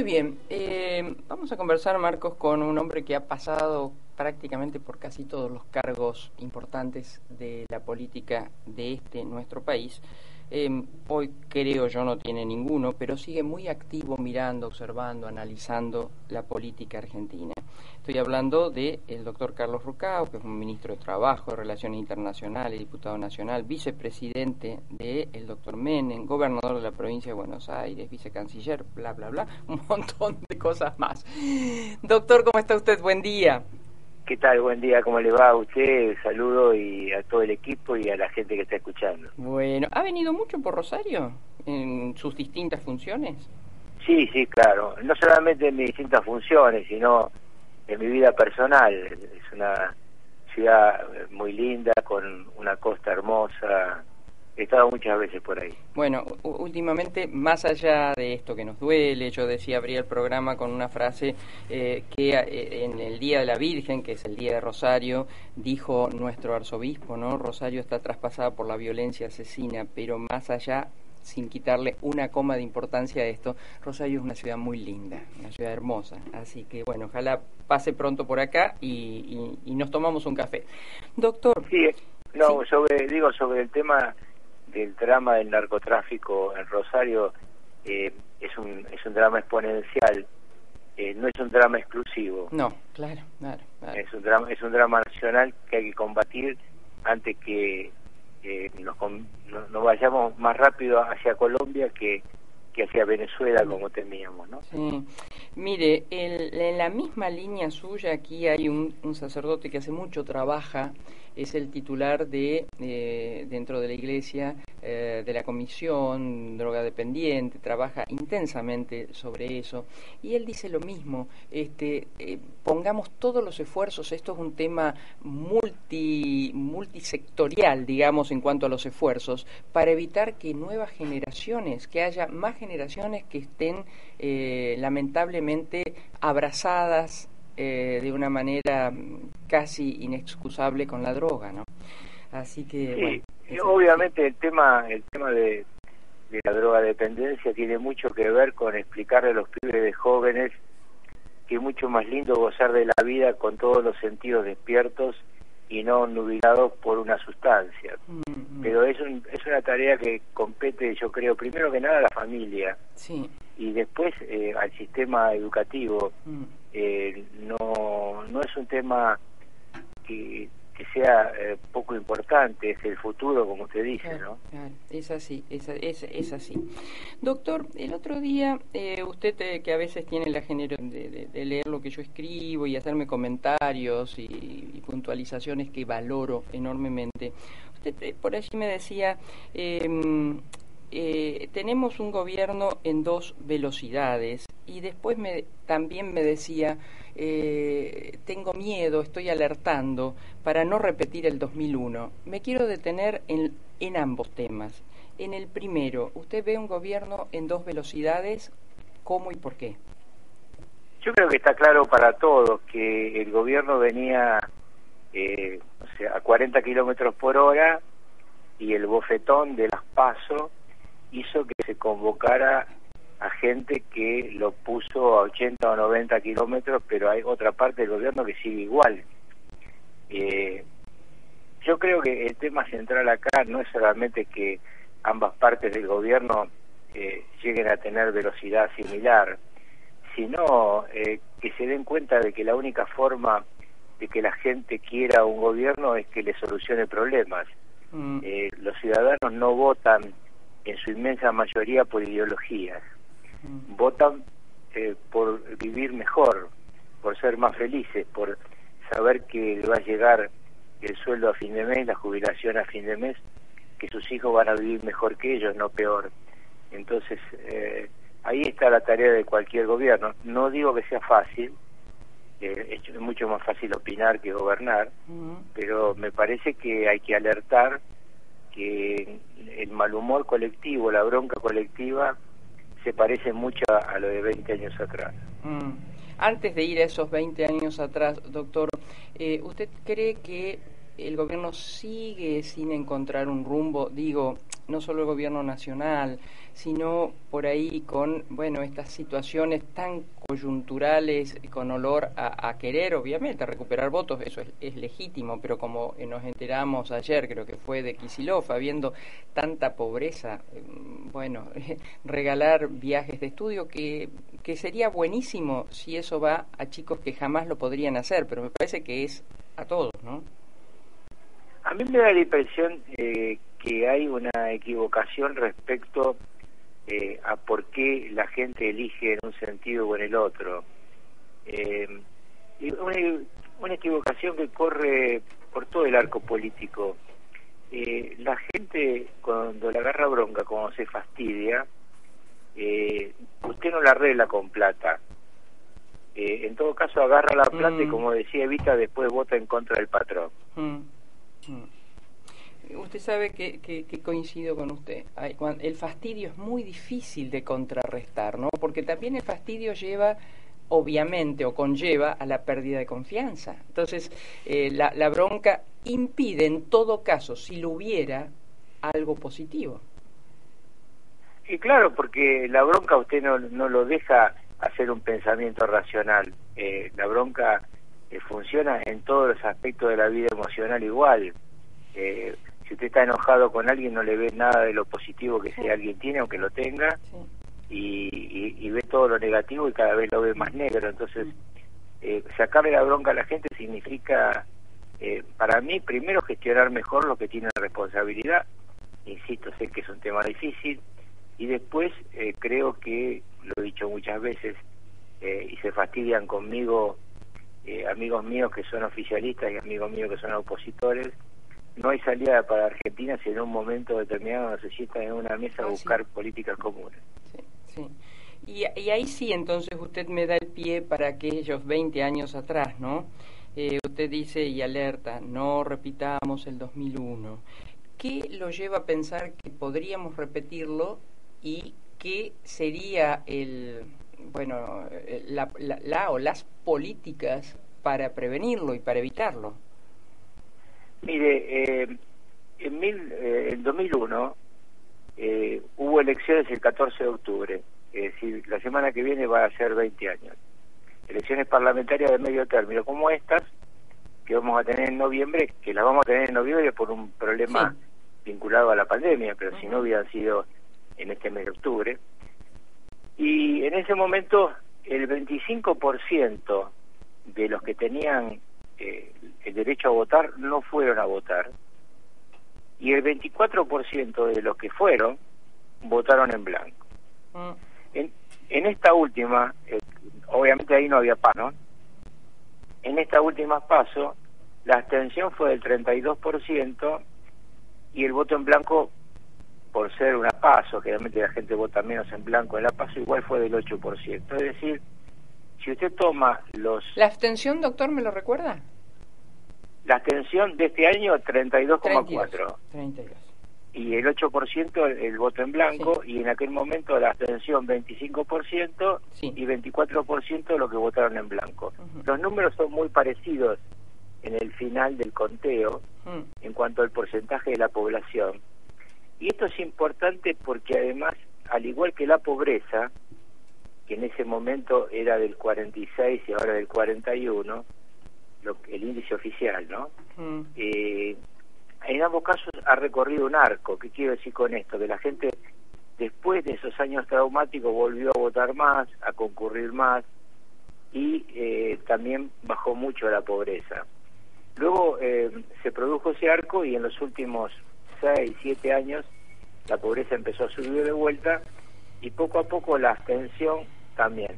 Muy bien, vamos a conversar, Marcos, con un hombre que ha pasado prácticamente por casi todos los cargos importantes de la política de nuestro país. Hoy creo yo no tiene ninguno, pero sigue muy activo mirando, observando, analizando la política argentina. Estoy hablando del doctor Carlos Ruccao, que es un ministro de Trabajo, de Relaciones Internacionales, diputado nacional, vicepresidente del doctor Menem, gobernador de la provincia de Buenos Aires, vicecanciller, bla, bla, bla, un montón de cosas más. Doctor, ¿cómo está usted? Buen día. ¿Qué tal? Buen día, ¿cómo le va a usted? Saludo y a todo el equipo y a la gente que está escuchando. Bueno, ¿ha venido mucho por Rosario en sus distintas funciones? Sí, claro. No solamente en mis distintas funciones, sino en mi vida personal. Es una ciudad muy linda, con una costa hermosa. He estado muchas veces por ahí. Bueno, últimamente, más allá de esto que nos duele, yo decía, abría el programa con una frase que en el Día de la Virgen, que es el Día de Rosario, dijo nuestro arzobispo, ¿no? Rosario está traspasada por la violencia asesina, pero más allá, sin quitarle una coma de importancia a esto, Rosario es una ciudad muy linda, una ciudad hermosa, así que bueno, ojalá pase pronto por acá y nos tomamos un café. Doctor. Sí, no, ¿sí? sobre el tema del drama del narcotráfico en Rosario, es un drama exponencial, no es un drama exclusivo. No, claro. Es un drama nacional que hay que combatir antes que nos vayamos más rápido hacia Colombia que hacia Venezuela, como temíamos, ¿no? Sí. Mire, en la misma línea suya, aquí hay un sacerdote que hace mucho trabaja, es el titular de dentro de la iglesia, de la comisión drogadependiente, trabaja intensamente sobre eso, y él dice lo mismo, pongamos todos los esfuerzos, esto es un tema multisectorial, digamos, en cuanto a los esfuerzos, para evitar que nuevas generaciones, que haya más generaciones que estén lamentablemente abrazadas de una manera casi inexcusable con la droga, ¿no? Así que, sí, bueno. Obviamente el tema de la drogadependencia tiene mucho que ver con explicarle a los pibes de jóvenes que es mucho más lindo gozar de la vida con todos los sentidos despiertos y no nubilados por una sustancia. Pero es una tarea que compete, yo creo, primero que nada a la familia. Sí. Y después al sistema educativo. No es un tema que sea poco importante, es el futuro, como usted dice, claro, ¿no? Claro, es así, es así. Doctor, el otro día, usted que a veces tiene la generosidad de leer lo que yo escribo y hacerme comentarios y puntualizaciones que valoro enormemente, usted por allí me decía, tenemos un gobierno en dos velocidades, y después también me decía, tengo miedo, estoy alertando para no repetir el 2001. Me quiero detener en ambos temas. En el primero, ¿usted ve un gobierno en dos velocidades? ¿Cómo y por qué? Yo creo que está claro para todos que el gobierno venía a 40 kilómetros por hora, y el bofetón de las PASO hizo que se convocara a gente que lo puso a 80 o 90 kilómetros, pero hay otra parte del gobierno que sigue igual. Yo creo que el tema central acá no es solamente que ambas partes del gobierno lleguen a tener velocidad similar, sino que se den cuenta de que la única forma de que la gente quiera un gobierno es que le solucione problemas. Los ciudadanos no votan en su inmensa mayoría por ideologías, votan por vivir mejor, por ser más felices, por saber que le va a llegar el sueldo a fin de mes, la jubilación a fin de mes, que sus hijos van a vivir mejor que ellos, no peor. Entonces, ahí está la tarea de cualquier gobierno. No digo que sea fácil, es mucho más fácil opinar que gobernar, pero me parece que hay que alertar que el mal humor colectivo, la bronca colectiva, se parece mucho a lo de 20 años atrás. Antes de ir a esos 20 años atrás, doctor, ¿usted cree que el gobierno sigue sin encontrar un rumbo? Digo, no solo el gobierno nacional, sino por ahí con, bueno, estas situaciones tan coyunturales, con olor a querer, obviamente, a recuperar votos, eso es legítimo, pero como nos enteramos ayer, creo que fue de Kicillof, habiendo tanta pobreza, bueno, regalar viajes de estudio que sería buenísimo si eso va a chicos que jamás lo podrían hacer, pero me parece que es a todos, ¿no? A mí me da la impresión que hay una equivocación respecto a por qué la gente elige en un sentido o en el otro. Y una equivocación que corre por todo el arco político. La gente, cuando le agarra bronca, cuando se fastidia, usted no la arregla con plata. En todo caso, agarra la plata y, como decía Evita, después vota en contra del patrón. Usted sabe que coincido con usted. El fastidio es muy difícil de contrarrestar, ¿no? Porque también el fastidio lleva, obviamente, o conlleva a la pérdida de confianza. Entonces, la bronca impide, en todo caso, si lo hubiera, algo positivo. Y claro, porque la bronca usted no lo deja hacer un pensamiento racional. La bronca funciona en todos los aspectos de la vida emocional igual. Si usted está enojado con alguien, no le ve nada de lo positivo que ese alguien tiene, aunque lo tenga, y ve todo lo negativo y cada vez lo ve más negro. Entonces, sacarle la bronca a la gente significa, para mí, primero gestionar mejor lo que tiene responsabilidad. Insisto, sé que es un tema difícil, y después creo que, lo he dicho muchas veces, y se fastidian conmigo amigos míos que son oficialistas y amigos míos que son opositores, no hay salida para Argentina si en un momento determinado no se sientan en una mesa a buscar políticas comunes. Sí. Y ahí sí, entonces usted me da el pie para aquellos 20 años atrás, ¿no? Usted dice y alerta, no repitamos el 2001. ¿Qué lo lleva a pensar que podríamos repetirlo y qué sería o las políticas para prevenirlo y para evitarlo? Mire, en 2001 hubo elecciones el 14 de octubre, es decir, la semana que viene va a ser 20 años. Elecciones parlamentarias de medio término como estas, que vamos a tener en noviembre, que las vamos a tener en noviembre por un problema vinculado a la pandemia, pero si no hubieran sido en este mes de octubre. Y en ese momento el 25% de los que tenían el derecho a votar no fueron a votar, y el 24% de los que fueron votaron en blanco. En esta última, obviamente ahí no había PASO, en esta última PASO la abstención fue del 32% y el voto en blanco, por ser una PASO, generalmente la gente vota menos en blanco en la PASO, igual fue del 8%. Es decir, si usted toma los... ¿La abstención, doctor, me lo recuerda? La abstención de este año, 32,4. 32. Y el 8% el voto en blanco, y en aquel momento la abstención 25% y 24% lo que votaron en blanco. Los números son muy parecidos en el final del conteo en cuanto al porcentaje de la población. Y esto es importante porque además, al igual que la pobreza, que en ese momento era del 46 y ahora del 41, el índice oficial, ¿no? En ambos casos ha recorrido un arco. ¿Qué quiero decir con esto? Que la gente, después de esos años traumáticos, volvió a votar más, a concurrir más, y también bajó mucho la pobreza. Luego se produjo ese arco, y en los últimos 6, 7 años la pobreza empezó a subir de vuelta, y poco a poco la abstención también.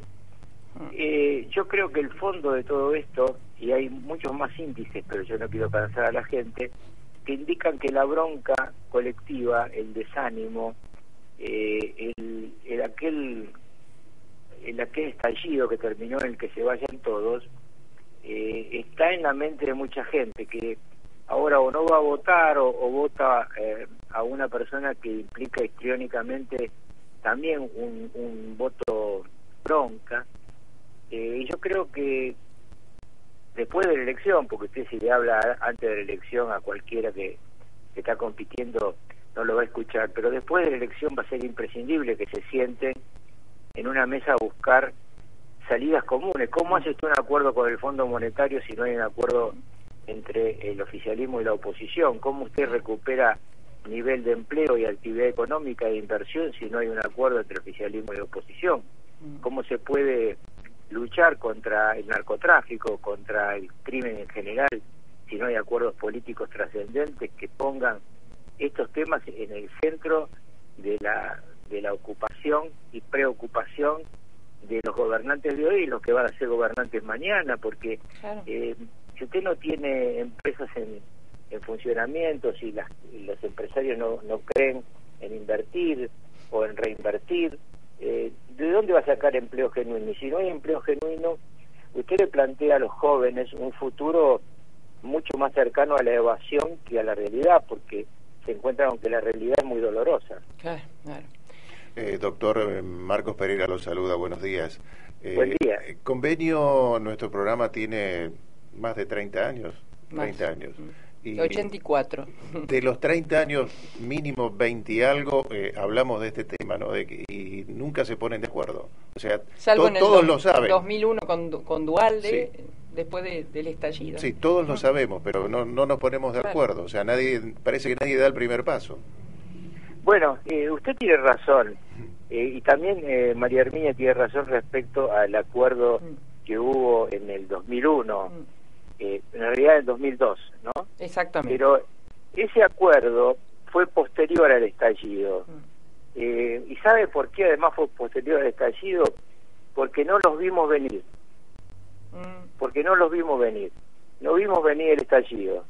Yo creo que el fondo de todo esto, y hay muchos más índices, pero yo no quiero cansar a la gente, que indican que la bronca colectiva, el desánimo, aquel estallido que terminó en el que se vayan todos, está en la mente de mucha gente, que ahora o no va a votar o vota a una persona que implica histriónicamente también un voto bronca. Y yo creo que después de la elección, porque usted si le habla antes de la elección a cualquiera que está compitiendo no lo va a escuchar, pero después de la elección va a ser imprescindible que se sienten en una mesa a buscar salidas comunes. ¿Cómo hace usted un acuerdo con el Fondo Monetario si no hay un acuerdo entre el oficialismo y la oposición? ¿Cómo usted recupera nivel de empleo y actividad económica e inversión si no hay un acuerdo entre oficialismo y oposición? ¿Cómo se puede luchar contra el narcotráfico, contra el crimen en general, si no hay acuerdos políticos trascendentes que pongan estos temas en el centro de la ocupación y preocupación de los gobernantes de hoy y los que van a ser gobernantes mañana? Porque claro, si usted no tiene empresas en funcionamiento, si los empresarios no creen en invertir o en reinvertir, ¿de dónde va a sacar empleo genuino? Y si no hay empleo genuino, usted le plantea a los jóvenes un futuro mucho más cercano a la evasión que a la realidad, porque se encuentran con que la realidad es muy dolorosa. claro, claro. Doctor Marcos Pereira lo saluda, buenos días. Buen día. Convenio, nuestro programa tiene más de 30 años. Más. 30 años. Y 84. de los 30 años, mínimo 20 y algo, hablamos de este tema, ¿no? Y nunca se ponen de acuerdo. O sea, Salvo en el todos lo saben. 2001 con Duhalde, Sí. después del estallido. Sí, todos lo sabemos, pero no nos ponemos de acuerdo. O sea, parece que nadie da el primer paso. Bueno, usted tiene razón, y también María Herminia tiene razón respecto al acuerdo que hubo en el 2001, en realidad en el 2002, ¿no? Exactamente. Pero ese acuerdo fue posterior al estallido. ¿Y sabe por qué además fue posterior al estallido? Porque no los vimos venir. Porque no los vimos venir. No vimos venir el estallido.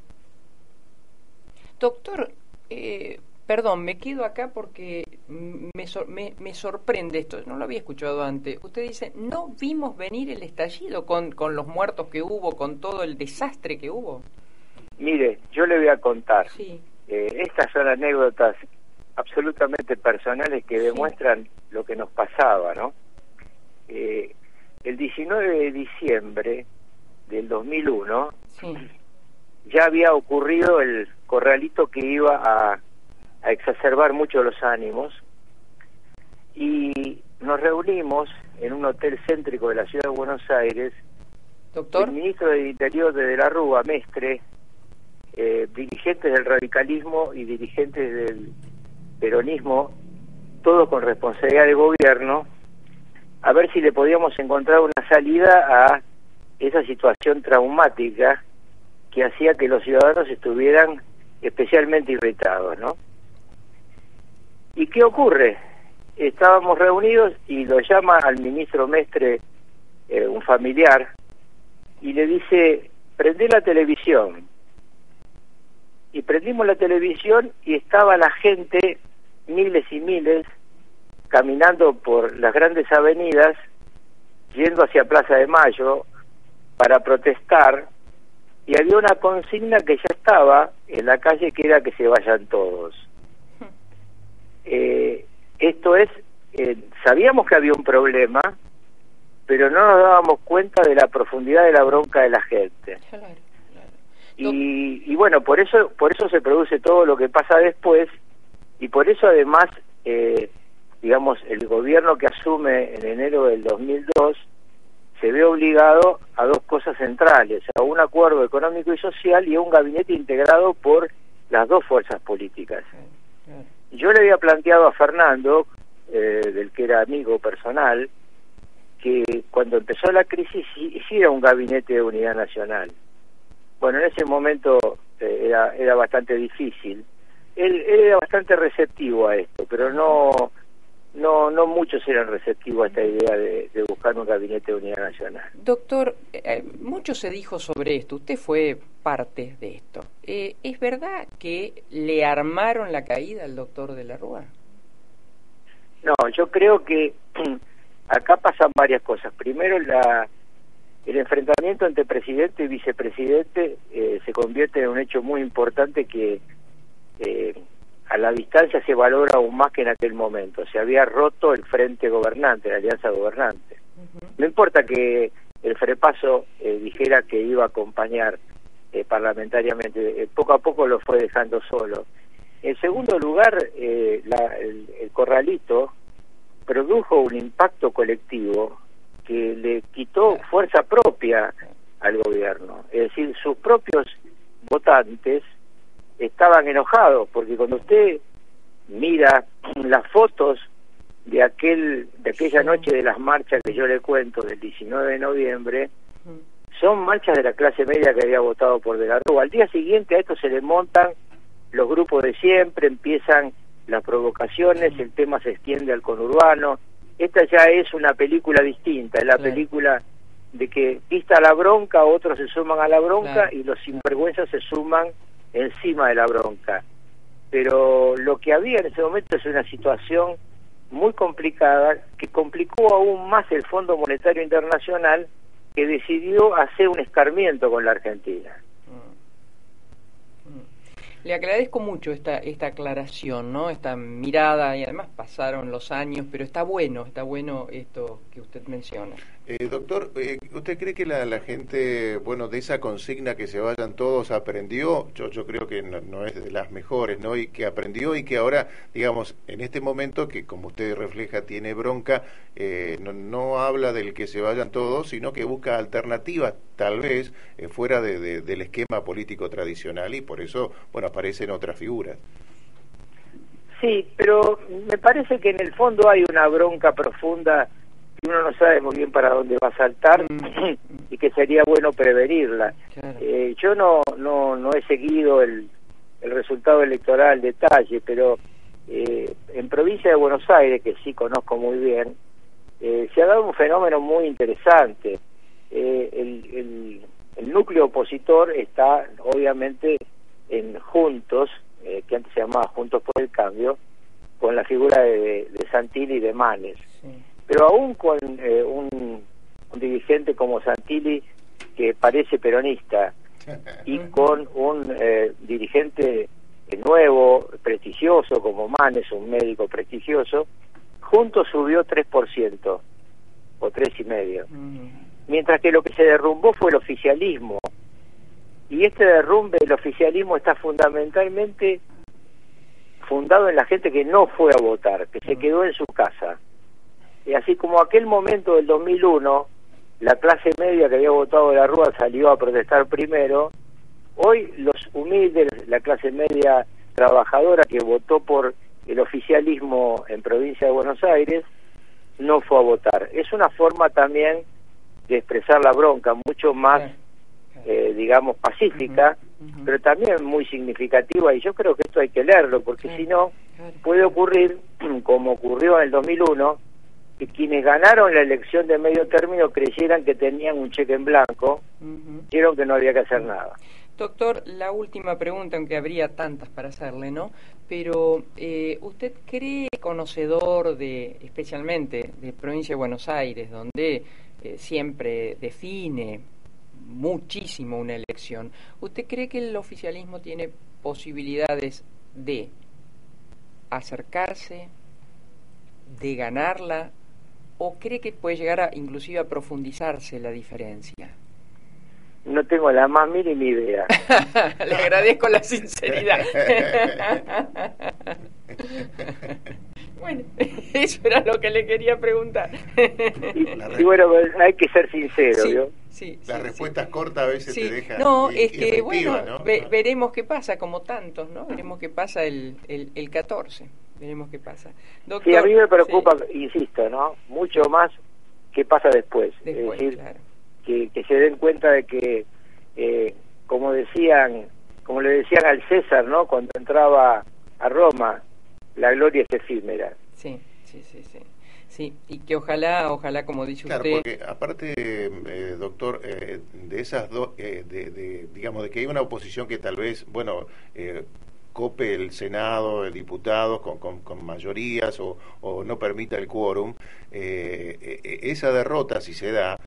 Doctor, perdón, me quedo acá porque me sorprende esto, no lo había escuchado antes. Usted dice, no vimos venir el estallido con los muertos que hubo, con todo el desastre que hubo. Mire, yo le voy a contar. Sí. Estas son anécdotas absolutamente personales que demuestran lo que nos pasaba, ¿no? El 19 de diciembre del 2001 Sí. ya había ocurrido el corralito que iba a exacerbar mucho los ánimos, y nos reunimos en un hotel céntrico de la ciudad de Buenos Aires. Doctor. El ministro del Interior de la Rúa, Mestre, dirigentes del radicalismo y dirigentes del peronismo, todos con responsabilidad de gobierno, a ver si le podíamos encontrar una salida a esa situación traumática que hacía que los ciudadanos estuvieran especialmente irritados, ¿no? ¿Y qué ocurre? Estábamos reunidos y lo llama al ministro Mestre un familiar y le dice, prendé la televisión. Y prendimos la televisión y estaba la gente, miles y miles, caminando por las grandes avenidas, yendo hacia Plaza de Mayo para protestar, y había una consigna que ya estaba en la calle, que era que se vayan todos. Esto es, sabíamos que había un problema, pero no nos dábamos cuenta de la profundidad de la bronca de la gente. Claro, claro. Y bueno, por eso se produce todo lo que pasa después, y por eso además, digamos, el gobierno que asume en enero del 2002 se ve obligado a dos cosas centrales: a un acuerdo económico y social y a un gabinete integrado por las dos fuerzas políticas. Claro. Yo le había planteado a Fernando, del que era amigo personal, que cuando empezó la crisis hiciera un gabinete de unidad nacional. Bueno, en ese momento era bastante difícil. Él era bastante receptivo a esto, pero no muchos eran receptivos a esta idea de buscar un gabinete de unidad nacional. Doctor, mucho se dijo sobre esto, usted fue parte de esto. ¿Es verdad que le armaron la caída al doctor de la Rúa? No, yo creo que acá pasan varias cosas. Primero, el enfrentamiento entre presidente y vicepresidente se convierte en un hecho muy importante que a la distancia se valora aún más que en aquel momento. Se había roto el frente gobernante, la alianza gobernante. No importa que el Frepaso dijera que iba a acompañar parlamentariamente, poco a poco lo fue dejando solo. En segundo lugar, el corralito produjo un impacto colectivo que le quitó fuerza propia al gobierno. Es decir, sus propios votantes estaban enojados, porque cuando usted mira las fotos de aquella noche de las marchas que yo le cuento del 19 de noviembre, son marchas de la clase media que había votado por De la Rúa. Al día siguiente a esto se le montan los grupos de siempre, empiezan las provocaciones, el tema se extiende al conurbano. Esta ya es una película distinta, es la película de que vista la bronca, otros se suman a la bronca y los sinvergüenzas se suman encima de la bronca. Pero lo que había en ese momento es una situación muy complicada que complicó aún más el Fondo Monetario Internacional, que decidió hacer un escarmiento con la Argentina. Le agradezco mucho esta aclaración, ¿no? Esta mirada, y además pasaron los años, pero está bueno esto que usted menciona. Doctor, ¿usted cree que la gente, bueno, de esa consigna que se vayan todos aprendió? Yo creo que no es de las mejores, ¿no? Y que aprendió y que ahora, digamos, en este momento que, como usted refleja, tiene bronca, no habla del que se vayan todos, sino que busca alternativas, tal vez, fuera del esquema político tradicional, y por eso, bueno, aparecen otras figuras. Sí, pero me parece que en el fondo hay una bronca profunda que uno no sabe muy bien para dónde va a saltar y que sería bueno prevenirla. Claro. Yo no he seguido el resultado electoral detalle, pero en provincia de Buenos Aires, que sí conozco muy bien, se ha dado un fenómeno muy interesante. El núcleo opositor está obviamente en Juntos, que antes se llamaba Juntos por el Cambio, con la figura de Santilli y de Manes. Sí. Pero aún con un dirigente como Santilli, que parece peronista, y con un dirigente nuevo, prestigioso, como Manes, un médico prestigioso, Juntos subió 3%, o 3,5%. Mientras que lo que se derrumbó fue el oficialismo. Y este derrumbe del oficialismo está fundamentalmente fundado en la gente que no fue a votar, que se quedó en su casa. Y así como aquel momento del 2001, la clase media que había votado De la Rúa salió a protestar primero, hoy los humildes, la clase media trabajadora que votó por el oficialismo en provincia de Buenos Aires, no fue a votar. Es una forma también de expresar la bronca, mucho más, digamos, pacífica, pero también muy significativa, y yo creo que esto hay que leerlo, porque si no, puede ocurrir, como ocurrió en el 2001, que quienes ganaron la elección de medio término creyeran que tenían un cheque en blanco, dijeron que no había que hacer nada. Doctor, la última pregunta, aunque habría tantas para hacerle, ¿no? Pero, ¿usted cree, conocedor especialmente de provincia de Buenos Aires, donde siempre define muchísimo una elección, ¿usted cree que el oficialismo tiene posibilidades de acercarse, de ganarla, o cree que puede llegar inclusive a profundizarse la diferencia? No tengo la más mínima idea. Le agradezco la sinceridad. Bueno, eso era lo que le quería preguntar. Y bueno, hay que ser sincero, ¿vio? Sí, las respuestas cortas a veces te dejan. No, es que bueno, ¿no? Veremos qué pasa, como tantos, ¿no? Veremos qué pasa el 14. Veremos qué pasa. Doctor, sí, a mí me preocupa, insisto, ¿no? Mucho más qué pasa después. Es decir, claro, que se den cuenta de que, como le decían al César, ¿no? Cuando entraba a Roma, la gloria es efímera. Sí, y que ojalá, como dice usted... Claro, porque aparte, doctor, de esas dos, digamos, de que hay una oposición que tal vez, bueno, cope el Senado, el diputado con mayorías o no permita el quórum, esa derrota, si se da,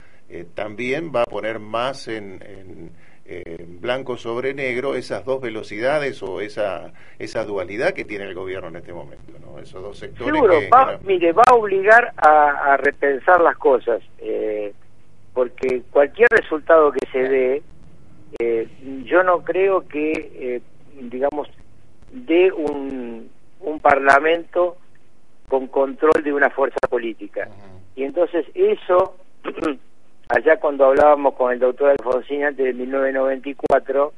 también va a poner más en blanco sobre negro esas dos velocidades o esa dualidad que tiene el gobierno en este momento, ¿no? Esos dos sectores. Seguro, mire, va a obligar a repensar las cosas, porque cualquier resultado que se dé, yo no creo que, digamos, de un parlamento con control de una fuerza política. Y entonces eso, allá cuando hablábamos con el doctor Alfonsín antes de 1994,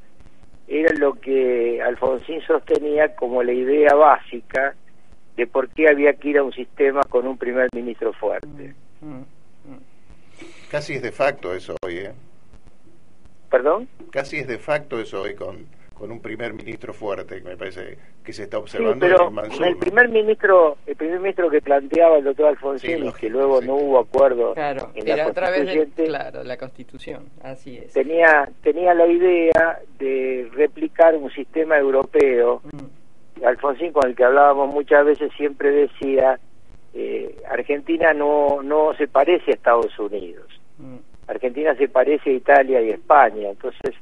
era lo que Alfonsín sostenía como la idea básica de por qué había que ir a un sistema con un primer ministro fuerte. Casi es de facto eso hoy, ¿eh? ¿Perdón? Casi es de facto eso hoy con un primer ministro fuerte, que me parece que se está observando sí, pero en el Mansur, el primer ministro que planteaba el doctor Alfonsín, sí, y que luego no hubo acuerdo claro, en era la a través constituyente, de la Constitución, así es. tenía la idea de replicar un sistema europeo. Alfonsín, con el que hablábamos muchas veces, siempre decía, Argentina no se parece a Estados Unidos, Argentina se parece a Italia y España, entonces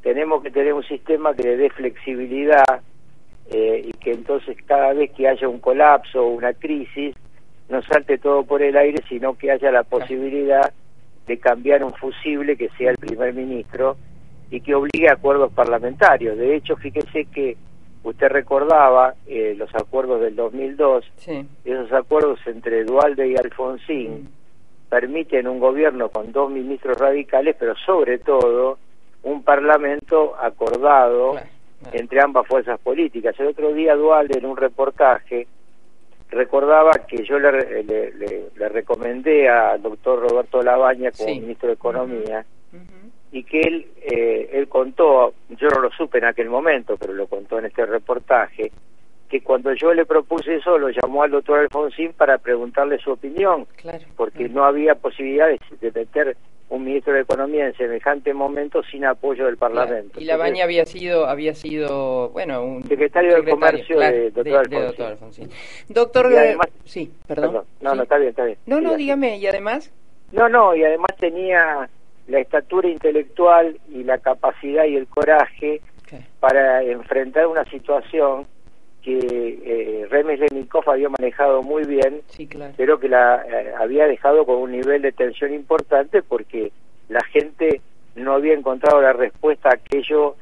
tenemos que tener un sistema que le dé flexibilidad, y que entonces cada vez que haya un colapso o una crisis no salte todo por el aire, sino que haya la posibilidad de cambiar un fusible que sea el primer ministro y que obligue a acuerdos parlamentarios. De hecho, fíjese que usted recordaba los acuerdos del 2002, sí. Esos acuerdos entre Duhalde y Alfonsín permiten un gobierno con 2 ministros radicales, pero sobre todo un parlamento acordado entre ambas fuerzas políticas. El otro día Duhalde, en un reportaje, recordaba que yo le recomendé al doctor Roberto Labaña como ministro de Economía, y que él contó, yo no lo supe en aquel momento, pero lo contó en este reportaje, que cuando yo le propuse eso, lo llamó al doctor Alfonsín para preguntarle su opinión, porque no había posibilidad de meter un ministro de Economía en semejante momento sin apoyo del Parlamento. Y Labaña había sido bueno, un secretario de Comercio de doctor Alfonsín. Doctor, además, sí, perdón. No, está bien. No, dígame, y además... No, y además tenía la estatura intelectual y la capacidad y el coraje para enfrentar una situación que Remeslenikov había manejado muy bien, pero que la había dejado con un nivel de tensión importante, porque la gente no había encontrado la respuesta a aquello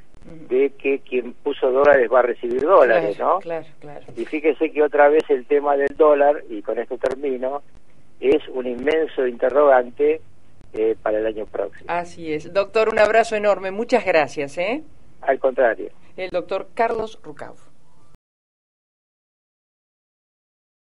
de que quien puso dólares va a recibir dólares, ¿no? Claro. Y fíjese que otra vez el tema del dólar, y con esto termino, es un inmenso interrogante para el año próximo. Así es. Doctor, un abrazo enorme. Muchas gracias, Al contrario. El doctor Carlos Rucauf.